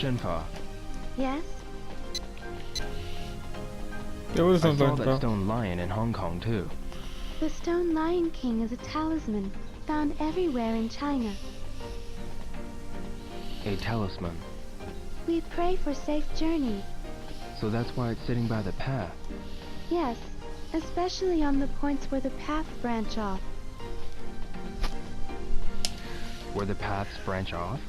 Shenfa, Yes? I saw that stone lion in Hong Kong too. The Stone Lion King is a talisman found everywhere in China. A talisman. We pray for safe journeys. So that's why it's sitting by the path. Yes, especially on the points where the paths branch off. Where the paths branch off?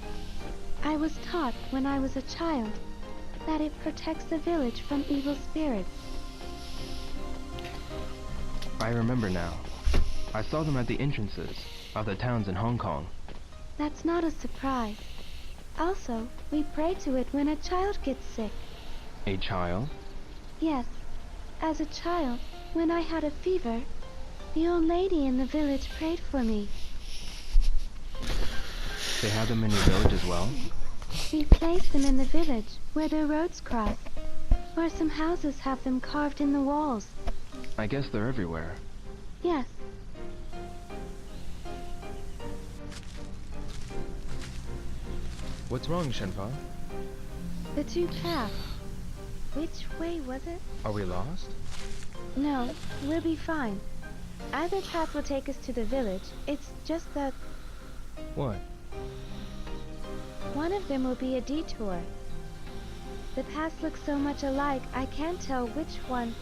I was taught when I was a child that it protects the village from evil spirits. I remember now. I saw them at the entrances of the towns in Hong Kong. That's not a surprise. Also, we pray to it when a child gets sick. A child? Yes. As a child, when I had a fever, the old lady in the village prayed for me. They have them in your village as well? We place them in the village where the roads cross, or some houses have them carved in the walls. I guess they're everywhere. Yes. What's wrong, Shenfa? The two paths. Which way was it? Are we lost? No, we'll be fine. Either path will take us to the village. It's just that What? one of them will be a detour. The paths look so much alike, I can't tell which one.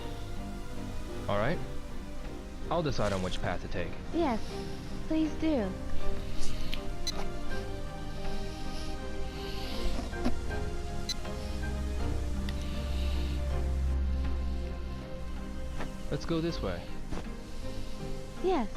Alright. I'll decide on which path to take. Yes, please do. Let's go this way. Yes.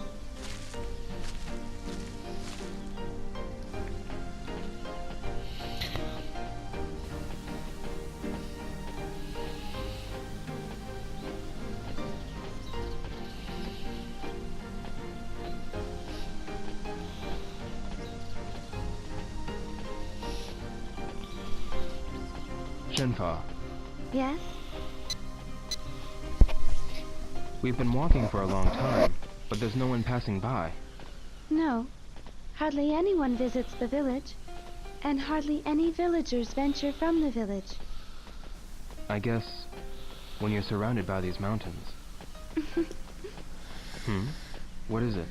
Shenfa, Yes? we've been walking for a long time, but there's no one passing by. No. Hardly anyone visits the village, and hardly any villagers venture from the village. I guess when you're surrounded by these mountains. What is it?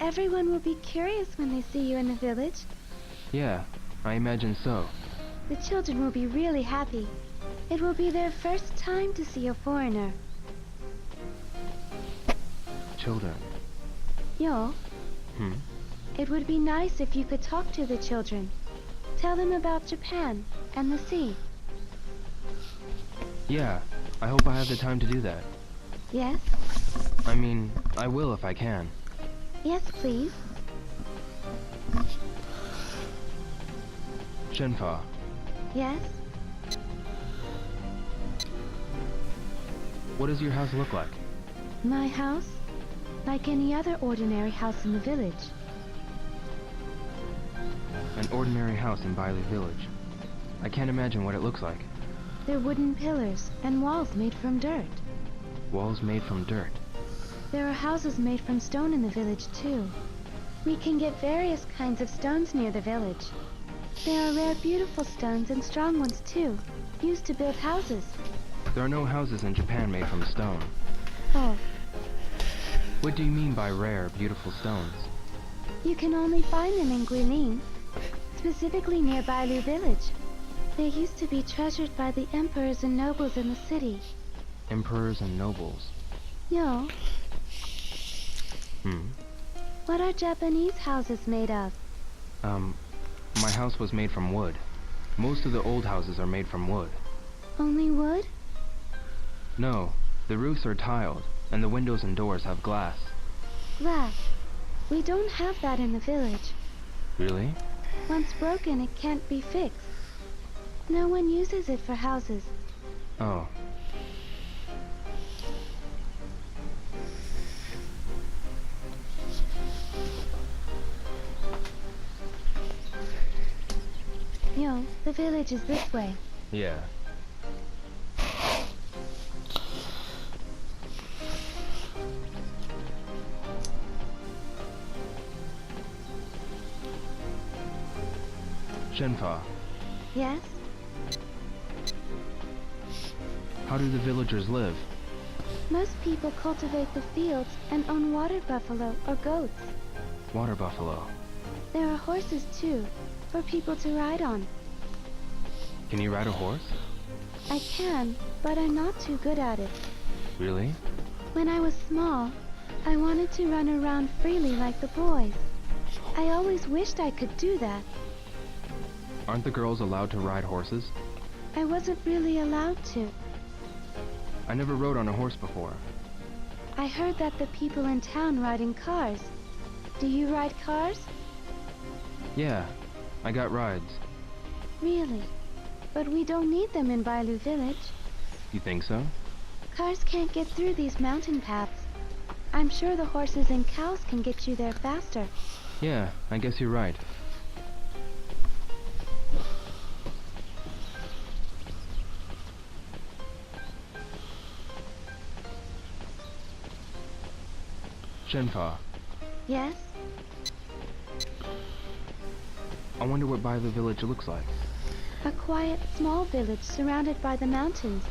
Everyone will be curious when they see you in the village. Yeah, I imagine so. The children will be really happy. It will be their first time to see a foreigner. Children. Yo, it would be nice if you could talk to the children. Tell them about Japan and the sea. Yeah, I hope I have the time to do that. Yes? I mean, I will if I can. Yes, please. Shenfa, Yes? what does your house look like? My house? Like any other ordinary house in the village. An ordinary house in Bailey Village. I can't imagine what it looks like. They're wooden pillars and walls made from dirt. Walls made from dirt. There are houses made from stone in the village, too. We can get various kinds of stones near the village. There are rare, beautiful stones and strong ones, too, used to build houses. There are no houses in Japan made from stone. Oh, What do you mean by rare, beautiful stones? you can only find them in Guilin, specifically near Bailu village. They used to be treasured by the emperors and nobles in the city. Emperors and nobles. Yo, Hmm. what are Japanese houses made of? My house was made from wood. Most of the old houses are made from wood. Only wood? No, the roofs are tiled, and the windows and doors have glass. Glass. We don't have that in the village. Really? Once broken, it can't be fixed. No one uses it for houses. Oh. Yo, the village is this way. Yeah. Shenfa, Yes? How do the villagers live? Most people cultivate the fields and own water buffalo or goats. Water buffalo. There are horses too, for people to ride on. Can you ride a horse? I can, but I'm not too good at it. Really? When I was small, I wanted to run around freely like the boys. I always wished I could do that. Aren't the girls allowed to ride horses? I wasn't really allowed to. I never rode on a horse before. I heard that the people in town ride in cars. Do you ride cars? Yeah, I got rides. Really? But we don't need them in Bailu Village. You think so? Cars can't get through these mountain paths. I'm sure the horses and cows can get you there faster. Yeah, I guess you're right. Shenpa, Yes? I wonder what Bailu Village looks like. A quiet, small village surrounded by the mountains.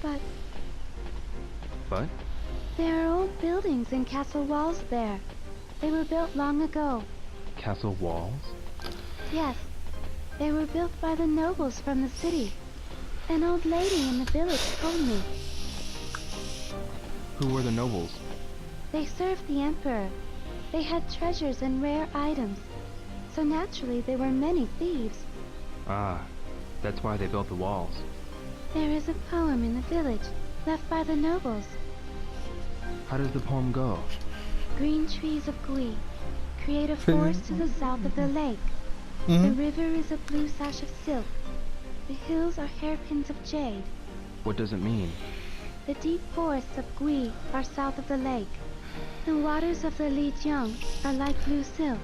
But But? there are old buildings and castle walls there. They were built long ago. Castle walls? Yes, they were built by the nobles from the city. An old lady in the village told me. Who were the nobles? They served the emperor. They had treasures and rare items. So naturally there were many thieves. Ah, that's why they built the walls. There is a poem in the village, left by the nobles. How does the poem go? Green trees of Gui create a forest to the south of the lake. The river is a blue sash of silk. The hills are hairpins of jade. What does it mean? The deep forests of Gui are south of the lake. The waters of the Lijiang are like blue silk.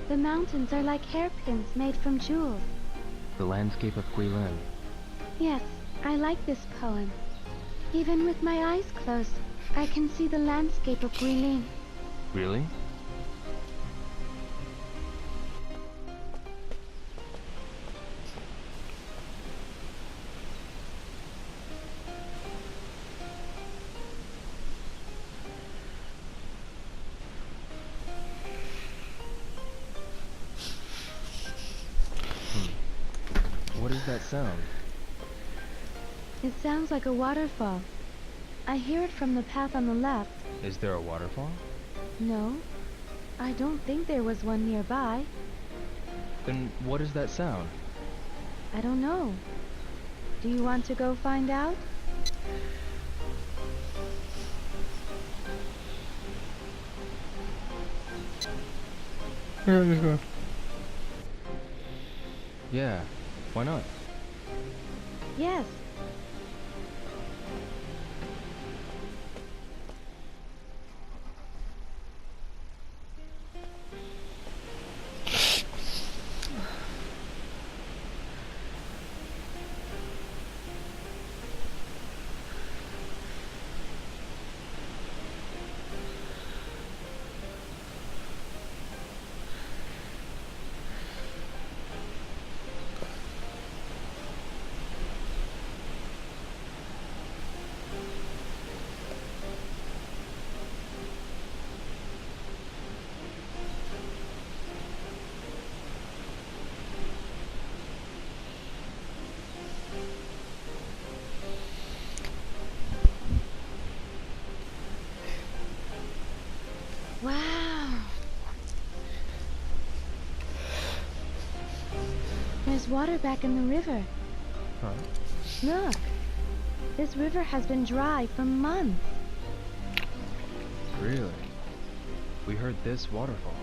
The mountains are like hairpins made from jewels. The landscape of Guilin. Yes, I like this poem. Even with my eyes closed, I can see the landscape of Guilin. Really? What is that sound? It sounds like a waterfall. I hear it from the path on the left. Is there a waterfall? No, I don't think there was one nearby. Then what is that sound? I don't know. Do you want to go find out? Yeah, let's go. Yeah, why not? Yes. Wow. There's water back in the river. Huh? Look. This river has been dry for months. Really? We heard this waterfall.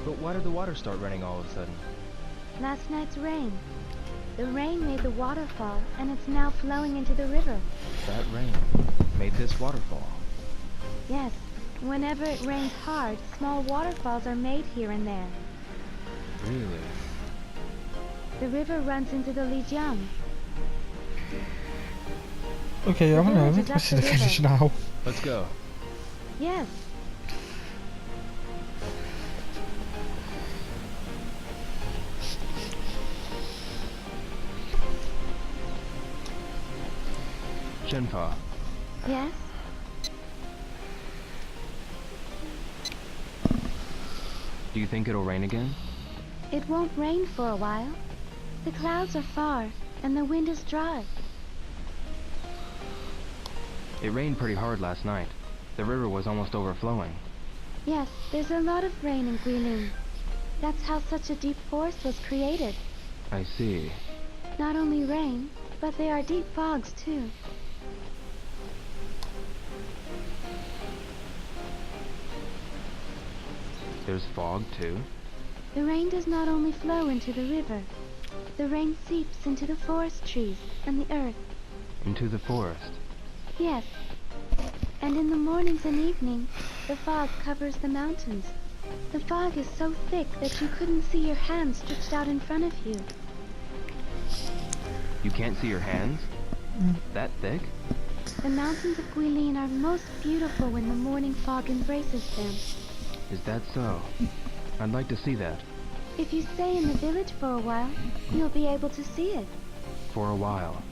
But why did the water start running all of a sudden? Last night's rain. The rain made the waterfall, and it's now flowing into the river. That rain made this waterfall. Yes. Whenever it rains hard, small waterfalls are made here and there. Really? The river runs into the Lijiang. Okay, I'm gonna go to the village now. Let's go. Yes. Shenfa, Yes? do you think it'll rain again? It won't rain for a while. The clouds are far, and the wind is dry. It rained pretty hard last night. The river was almost overflowing. Yes, there's a lot of rain in Guilin. That's how such a deep forest was created. I see. Not only rain, but there are deep fogs too. There's fog, too? The rain does not only flow into the river. The rain seeps into the forest trees and the earth. Into the forest. Yes. And in the mornings and evenings, the fog covers the mountains. The fog is so thick that you couldn't see your hands stretched out in front of you. You can't see your hands? That thick? The mountains of Guilin are most beautiful when the morning fog embraces them. Is that so? I'd like to see that. If you stay in the village for a while, you'll be able to see it. For a while.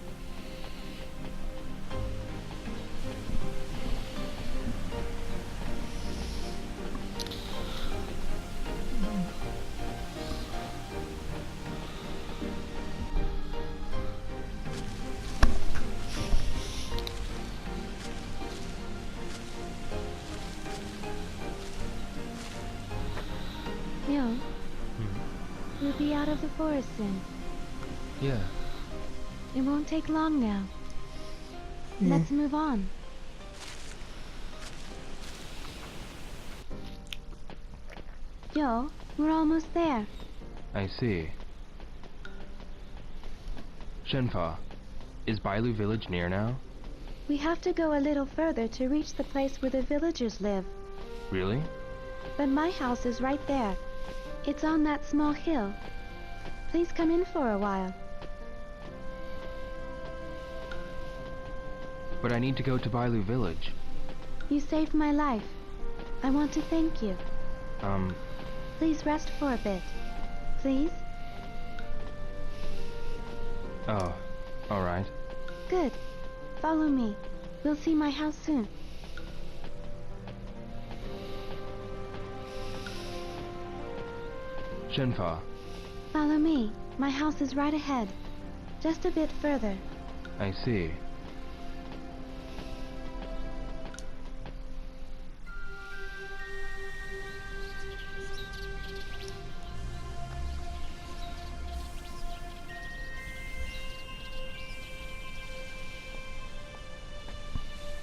Yo, we'll be out of the forest soon. Yeah. It won't take long now. Let's move on. Yo, we're almost there. I see. Shenfa, is Bailu village near now? We have to go a little further to reach the place where the villagers live. Really? But my house is right there. It's on that small hill. Please come in for a while. But I need to go to Bailu village. You saved my life. I want to thank you. Please rest for a bit. Please? Oh, alright. Good. Follow me. We'll see my house soon. Shenfa, Follow me. My house is right ahead. Just a bit further. I see.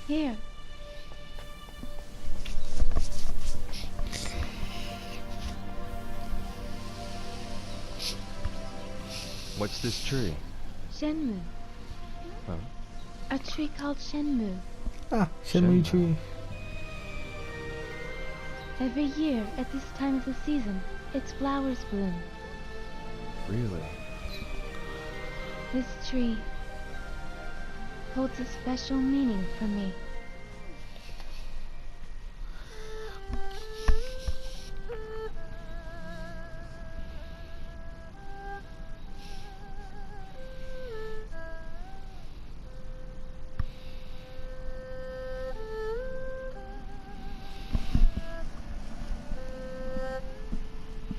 Here. What's this tree? Shenmue. Huh? A tree called Shenmue. Ah, Shenmue Shenmue. II. Every year, at this time of the season, its flowers bloom. Really? This tree holds a special meaning for me.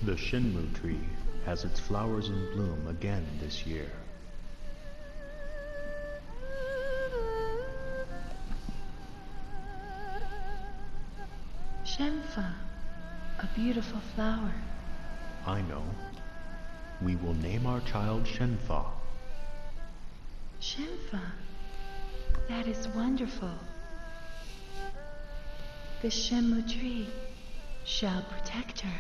The Shenmue tree has its flowers in bloom again this year. Shenfa, a beautiful flower. I know. We will name our child Shenfa. Shenfa, that is wonderful. The Shenmue tree shall protect her.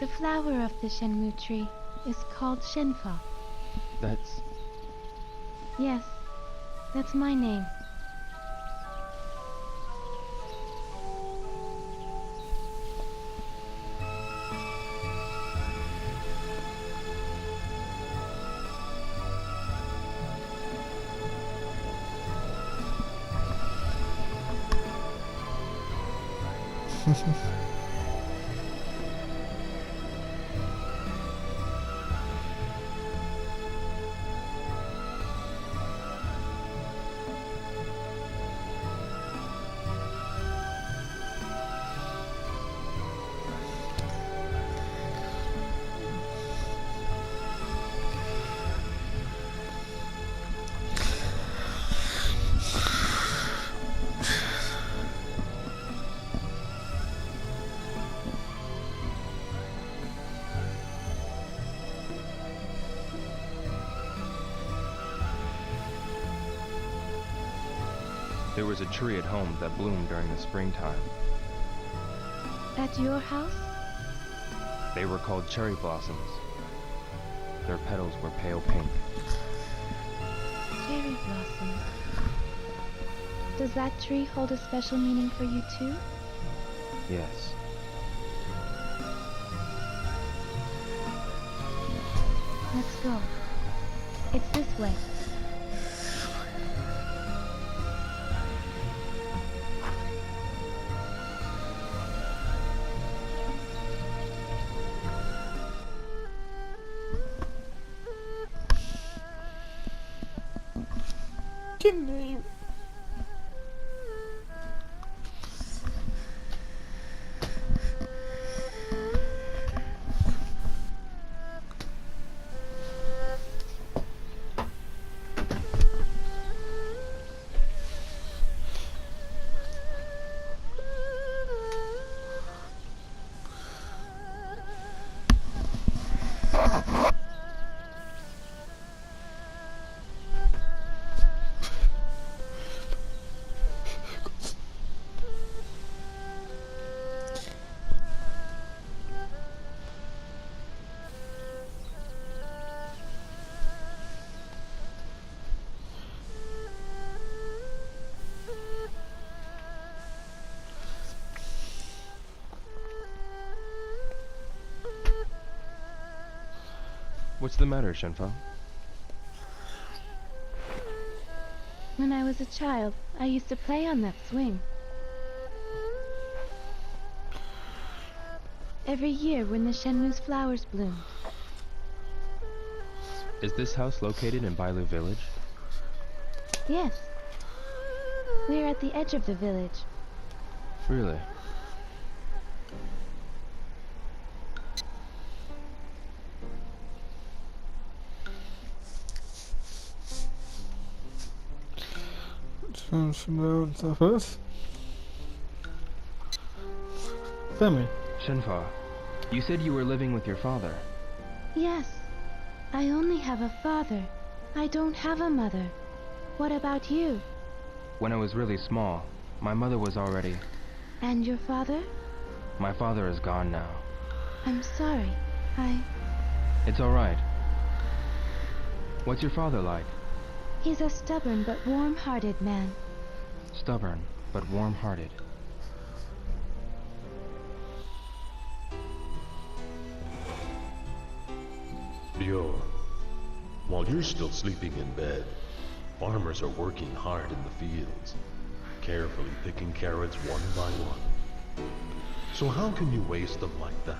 The flower of the Shenmue tree is called Shenfa. That's... Yes, that's my name. There was a tree at home that bloomed during the springtime. At your house? They were called cherry blossoms. Their petals were pale pink. Cherry blossoms. Does that tree hold a special meaning for you too? Yes. Let's go. It's this way. Good name. What's the matter, Shenfa? When I was a child, I used to play on that swing. Every year when the Shenmue's flowers bloomed. Is this house located in Bailu village? Yes. We're at the edge of the village. Really? Family. Shenfa, you said you were living with your father. Yes. I only have a father. I don't have a mother. What about you? When I was really small, my mother was already... And your father? My father is gone now. I'm sorry. It's alright. What's your father like? He's a stubborn but warm-hearted man. Stubborn, but warm-hearted. Yo, while you're still sleeping in bed, farmers are working hard in the fields, carefully picking carrots one by one. So how can you waste them like that?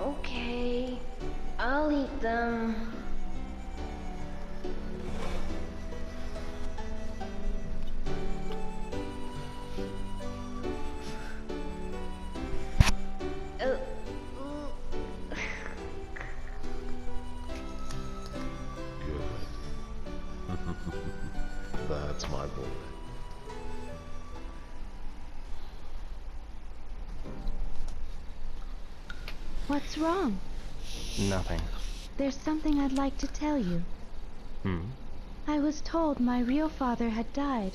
Okay, I'll eat them. That's my boy. What's wrong? Nothing. There's something I'd like to tell you. I was told my real father had died.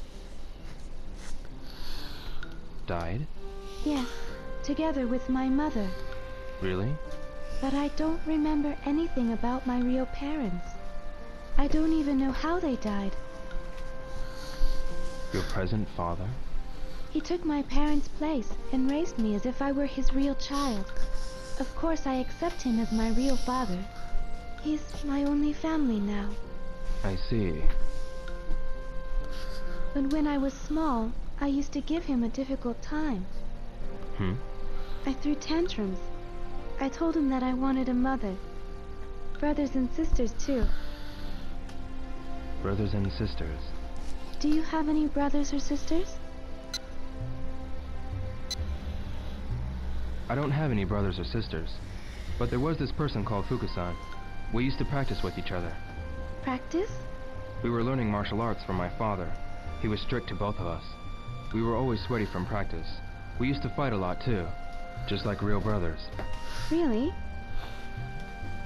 Died? Yes, together with my mother. Really? But I don't remember anything about my real parents. I don't even know how they died. Your present father? He took my parents' place and raised me as if I were his real child. Of course, I accept him as my real father. He's my only family now. I see. But when I was small, I used to give him a difficult time. I threw tantrums. I told him that I wanted a mother. Brothers and sisters, too. Brothers and sisters. Do you have any brothers or sisters? I don't have any brothers or sisters, but there was this person called Fukusan. We used to practice with each other. Practice? We were learning martial arts from my father. He was strict to both of us. We were always sweaty from practice. We used to fight a lot too, just like real brothers. Really?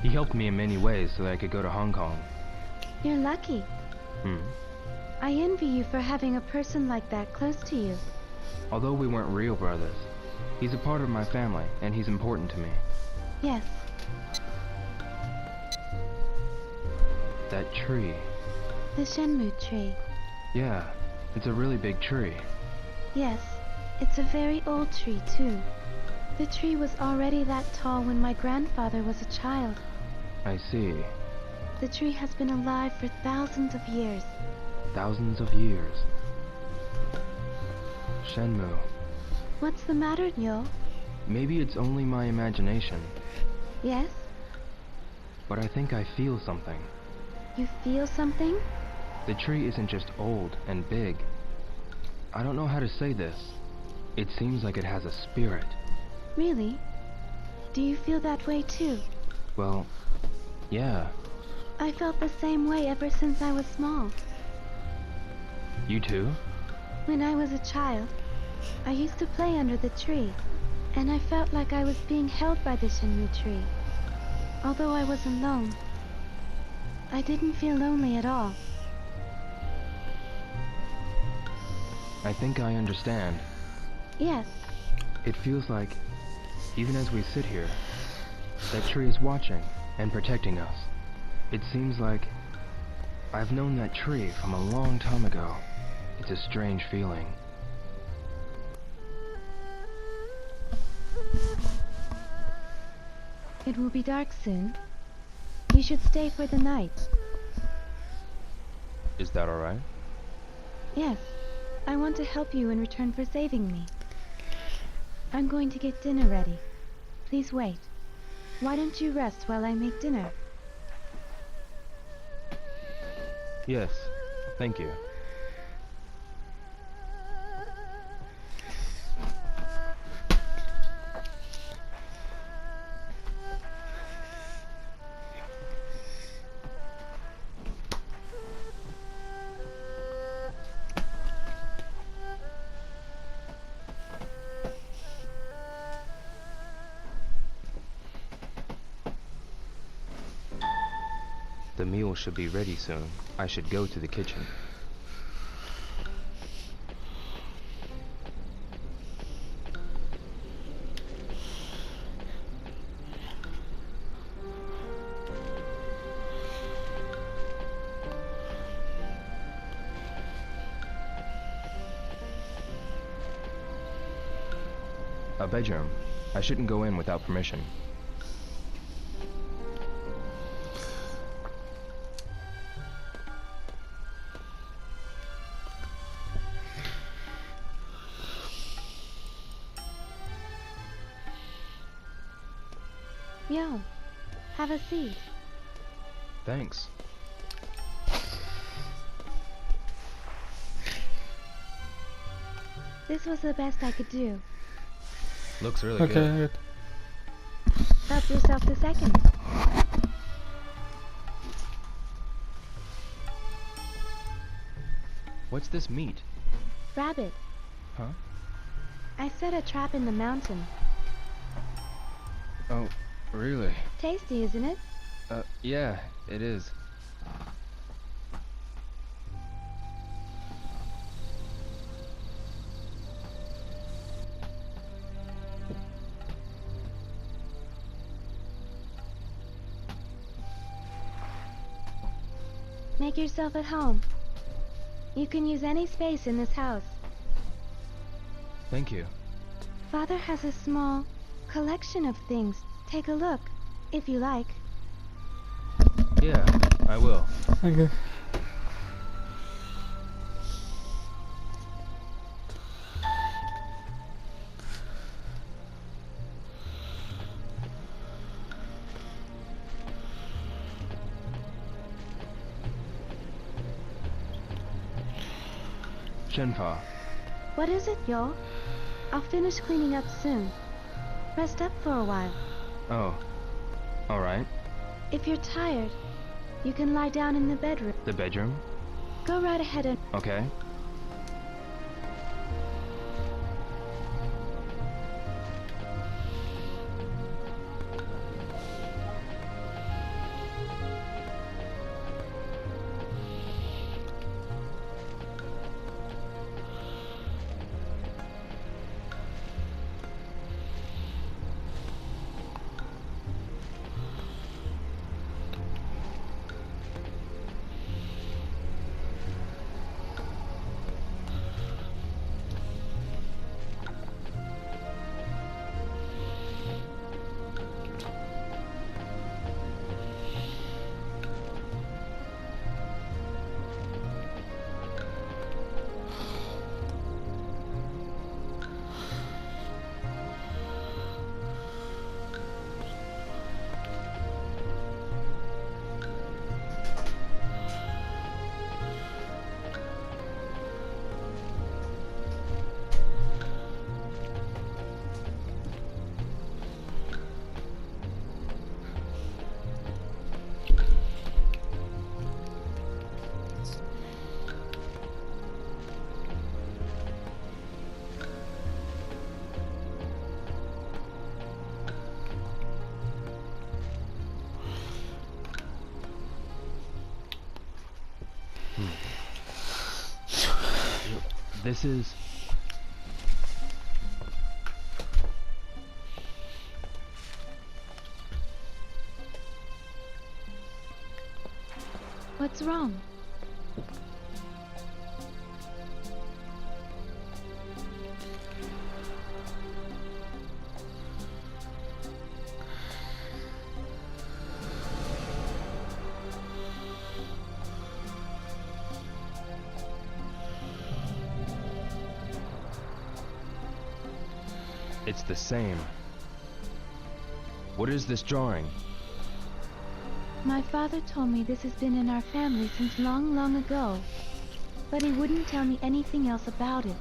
He helped me in many ways so that I could go to Hong Kong. You're lucky. I envy you for having a person like that close to you. Although we weren't real brothers, he's a part of my family and he's important to me. Yes. That tree. The Shenmue tree. Yeah, it's a really big tree. Yes, it's a very old tree, too. The tree was already that tall when my grandfather was a child. I see. The tree has been alive for thousands of years. Thousands of years. Shenmue. What's the matter, Yo? Maybe it's only my imagination, Yes? but I think I feel something. You feel something? The tree isn't just old and big. I don't know how to say this. It seems like it has a spirit. Really? Do you feel that way, too? Well, yeah. I felt the same way ever since I was small. You too? When I was a child, I used to play under the tree, and I felt like I was being held by the Shenmue tree. Although I was alone, I didn't feel lonely at all. I think I understand. Yes, It feels like, even as we sit here, that tree is watching and protecting us. It seems like I've known that tree from a long time ago. It's a strange feeling. it will be dark soon. You should stay for the night. Is that alright? Yes, I want to help you in return for saving me. I'm going to get dinner ready. Please wait. Why don't you rest while I make dinner? Yes, thank you. The meal should be ready soon. I should go to the kitchen. A bedroom. I shouldn't go in without permission. Yo, have a seat. Thanks. This was the best I could do. Looks really Okay, good. good. Help yourself to seconds. What's this meat? Rabbit. Huh? I set a trap in the mountain. Oh, really? Tasty, isn't it? Yeah, it is. Make yourself at home. You can use any space in this house. Thank you. Father has a small collection of things. Take a look, if you like. Yeah, I will. Okay. Shenfa. What is it, Yo? I'll finish cleaning up soon. Rest up for a while. Oh. Alright. If you're tired, you can lie down in the bedroom. The bedroom? Go right ahead and... Okay. This is... What's wrong? It's the same. What is this drawing? My father told me this has been in our family since long, long ago, but he wouldn't tell me anything else about it.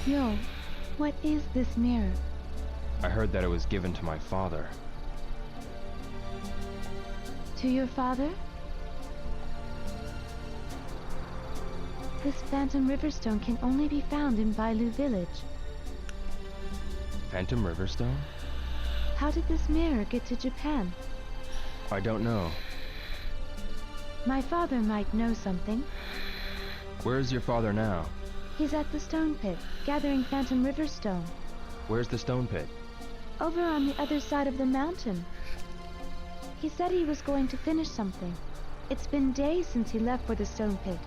Yo, what is this mirror? I heard that it was given to my father. To your father? This Phantom Riverstone can only be found in Bailu Village. Phantom Riverstone? How did this mirror get to Japan? I don't know. My father might know something. Where is your father now? He's at the stone pit, gathering Phantom Riverstone. Where's the stone pit? Over on the other side of the mountain. He said he was going to finish something. It's been days since he left for the stone pit.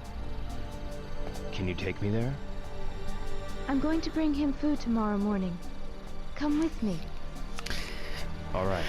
Can you take me there? I'm going to bring him food tomorrow morning. Come with me. All right.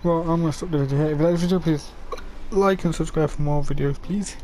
Well, I'm going to stop the video here. If you like the video, please like and subscribe for more videos, please.